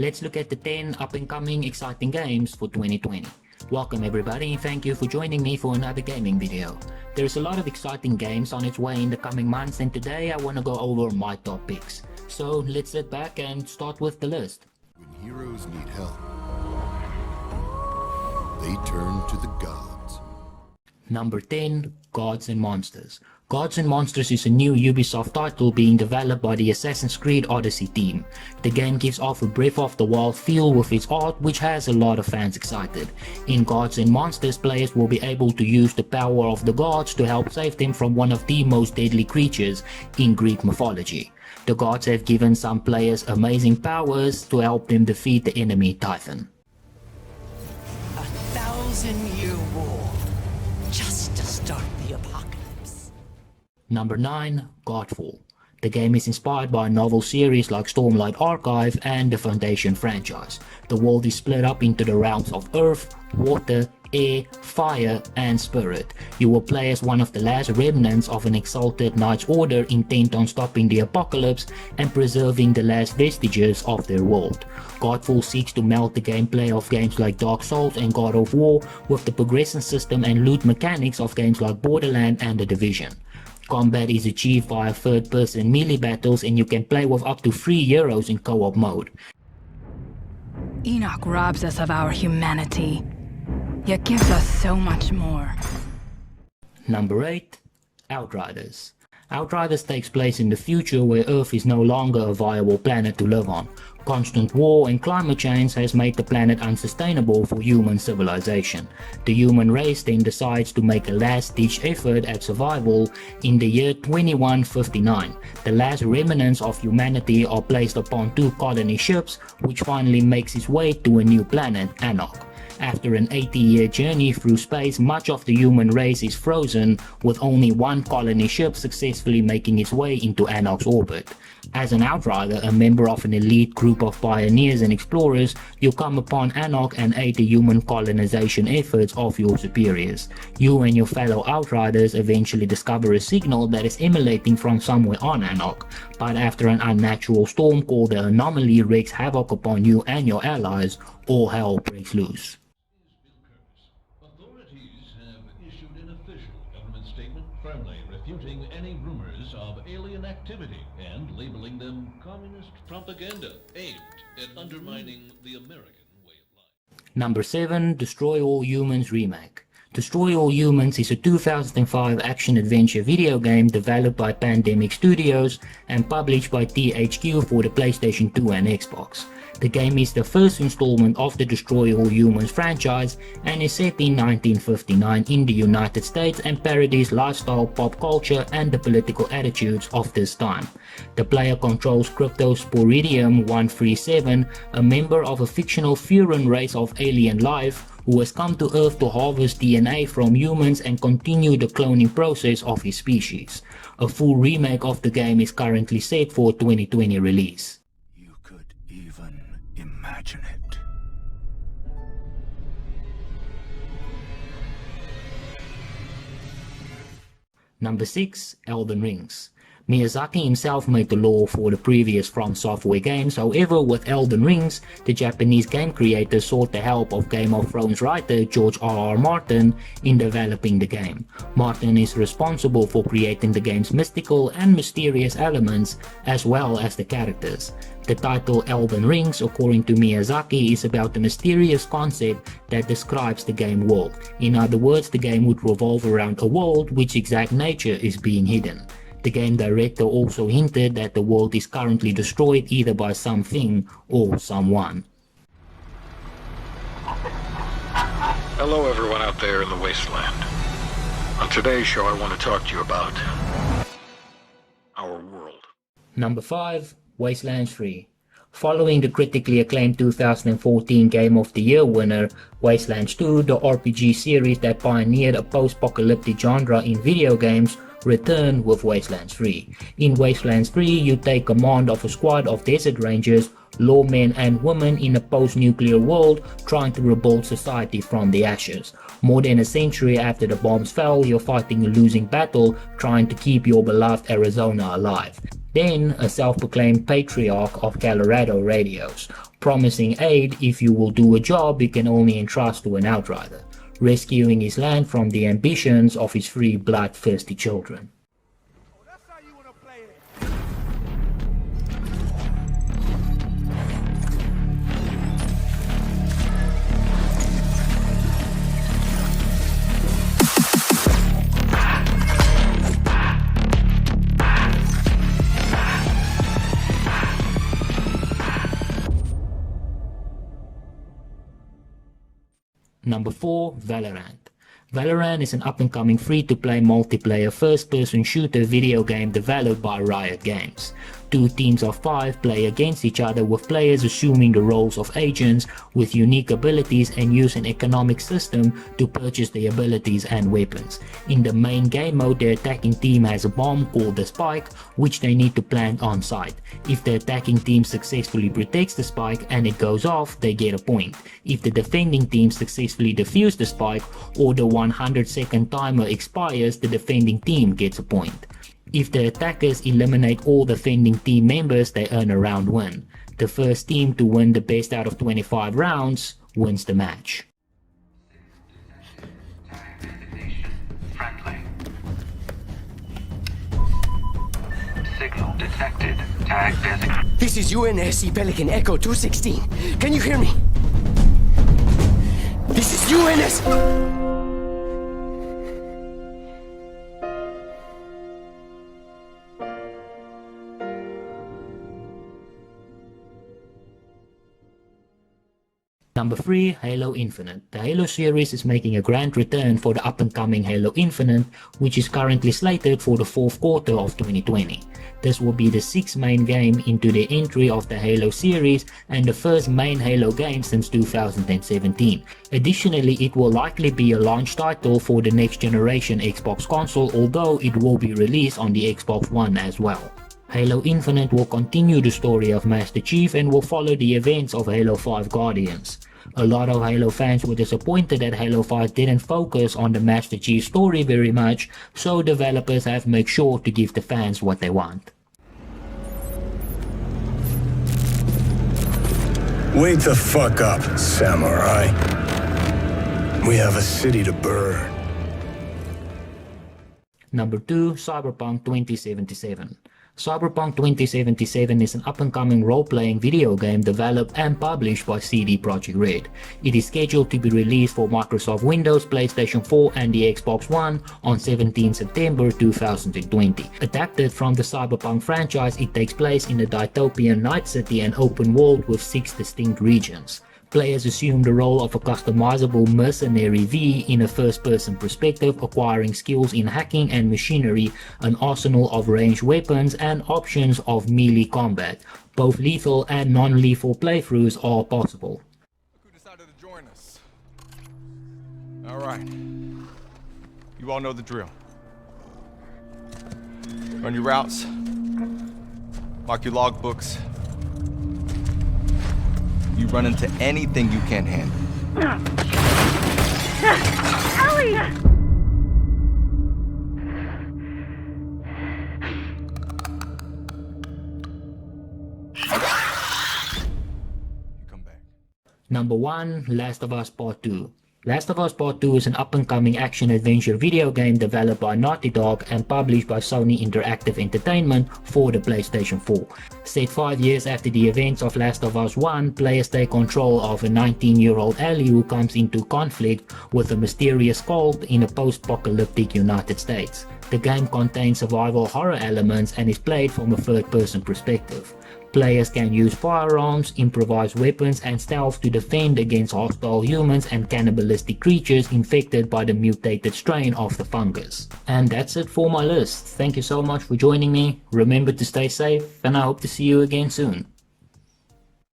let's look at the 10 up-and-coming exciting games for 2020. Welcome everybody and thank you for joining me for another gaming video. There's a lot of exciting games on its way in the coming months, and today I want to go over my top picks. So let's sit back and start with the list. When heroes need help, they turn to the gods. Number 10, Gods and Monsters. Gods and Monsters is a new Ubisoft title being developed by the Assassin's Creed Odyssey team. The game gives off a Breath of the Wild feel with its art, which has a lot of fans excited. In Gods and Monsters, players will be able to use the power of the gods to help save them from one of the most deadly creatures in Greek mythology. The gods have given some players amazing powers to help them defeat the enemy Typhon. 1,000-year war, just to start the apocalypse. Number 9, Godfall. The game is inspired by a novel series like Stormlight Archive and the Foundation franchise. The world is split up into the realms of Earth, Water, Air, Fire, and Spirit. You will play as one of the last remnants of an exalted Knight's Order intent on stopping the apocalypse and preserving the last vestiges of their world. Godfall seeks to meld the gameplay of games like Dark Souls and God of War with the progression system and loot mechanics of games like Borderlands and The Division. Combat is achieved via third-person melee battles, and you can play with up to 3 heroes in co-op mode. Enoch robs us of our humanity, yet gives us so much more. Number 8, Outriders. Outriders takes place in the future where Earth is no longer a viable planet to live on. Constant war and climate change has made the planet unsustainable for human civilization. The human race then decides to make a last-ditch effort at survival. In the year 2159, the last remnants of humanity are placed upon 2 colony ships, which finally makes its way to a new planet, Anarch. After an 80-year journey through space, much of the human race is frozen, with only 1 colony ship successfully making its way into Anarch's orbit. As an Outrider, a member of an elite group of pioneers and explorers, you come upon Anarch and aid the human colonization efforts of your superiors. You and your fellow Outriders eventually discover a signal that is emanating from somewhere on Anarch, but after an unnatural storm called the Anomaly wreaks havoc upon you and your allies, all hell breaks loose. Authorities have issued an official government statement firmly refuting any rumors of alien activity and labeling them communist propaganda aimed at undermining the American way of life. Number 7, Destroy All Humans Remake. Destroy All Humans is a 2005 action-adventure video game developed by Pandemic Studios and published by THQ for the PlayStation 2 and Xbox. The game is the first installment of the Destroy All Humans franchise and is set in 1959 in the United States and parodies lifestyle, pop culture, and the political attitudes of this time. The player controls Cryptosporidium 137, a member of a fictional Furan race of alien life who has come to Earth to harvest DNA from humans and continue the cloning process of his species. A full remake of the game is currently set for 2020 release. You could even imagine it. Number 6, Elden Rings. Miyazaki himself made the lore for the previous From Software games. However, with Elden Rings, the Japanese game creator sought the help of Game of Thrones writer George R.R. Martin in developing the game. Martin is responsible for creating the game's mystical and mysterious elements as well as the characters. The title Elden Rings, according to Miyazaki, is about the mysterious concept that describes the game world. In other words, the game would revolve around a world which exact nature is being hidden. The game director also hinted that the world is currently destroyed either by something or someone. Hello everyone out there in the wasteland. On today's show I want to talk to you about our world. Number 5, Wastelands 3. Following the critically acclaimed 2014 Game of the Year winner, Wastelands 2, the RPG series that pioneered a post-apocalyptic genre in video games, returned with Wastelands 3. In Wastelands 3, you take command of a squad of desert rangers, lawmen and women in a post-nuclear world trying to rebuild society from the ashes. More than a century after the bombs fell, you're fighting a losing battle trying to keep your beloved Arizona alive. Then, a self-proclaimed patriarch of Colorado radios. promising aid if you will do a job you can only entrust to an outrider, rescuing his land from the ambitions of his three bloodthirsty children. Number 4, Valorant. Valorant is an up-and-coming free-to-play multiplayer first-person shooter video game developed by Riot Games. Two teams of 5 play against each other, with players assuming the roles of agents with unique abilities and use an economic system to purchase the abilities and weapons. In the main game mode, the attacking team has a bomb called the Spike, which they need to plant on site. If the attacking team successfully protects the Spike and it goes off, they get a point. If the defending team successfully defuse the Spike or the 100-second timer expires, the defending team gets a point. If the attackers eliminate all defending team members, they earn a round win. The first team to win the best out of 25 rounds wins the match. Signal detected. Tag designated. This is UNSC Pelican Echo 216. Can you hear me? This is UNS... Number 3, Halo Infinite. The Halo series is making a grand return for the up-and-coming Halo Infinite, which is currently slated for the 4th quarter of 2020. This will be the 6th main game into the entry of the Halo series and the first main Halo game since 2017. Additionally, it will likely be a launch title for the next generation Xbox console, although it will be released on the Xbox One as well. Halo Infinite will continue the story of Master Chief and will follow the events of Halo 5 Guardians. A lot of Halo fans were disappointed that Halo 5 didn't focus on the Master Chief story very much, so developers have made sure to give the fans what they want. Wake the fuck up, samurai. We have a city to burn. Number 2, Cyberpunk 2077. Cyberpunk 2077 is an up-and-coming role-playing video game developed and published by CD Projekt Red. It is scheduled to be released for Microsoft Windows, PlayStation 4 and the Xbox One on 17 September 2020. Adapted from the Cyberpunk franchise, it takes place in a dystopian night city and open world with 6 distinct regions. Players assume the role of a customizable mercenary V in a first-person perspective, acquiring skills in hacking and machinery, an arsenal of ranged weapons, and options of melee combat. Both lethal and non-lethal playthroughs are possible. Who decided to join us? Alright. You all know the drill. Run your routes. Mark your logbooks. You run into anything you can't handle. Ellie! You come back. Number 1, Last of Us Part 2. Last of Us Part 2 is an up-and-coming action-adventure video game developed by Naughty Dog and published by Sony Interactive Entertainment for the PlayStation 4. Set 5 years after the events of Last of Us 1, players take control of a 19-year-old Ellie who comes into conflict with a mysterious cult in a post-apocalyptic United States. The game contains survival horror elements and is played from a third-person perspective. Players can use firearms, improvised weapons and stealth to defend against hostile humans and cannibalistic creatures infected by the mutated strain of the fungus. And that's it for my list. Thank you so much for joining me. Remember to stay safe and I hope to see you again soon.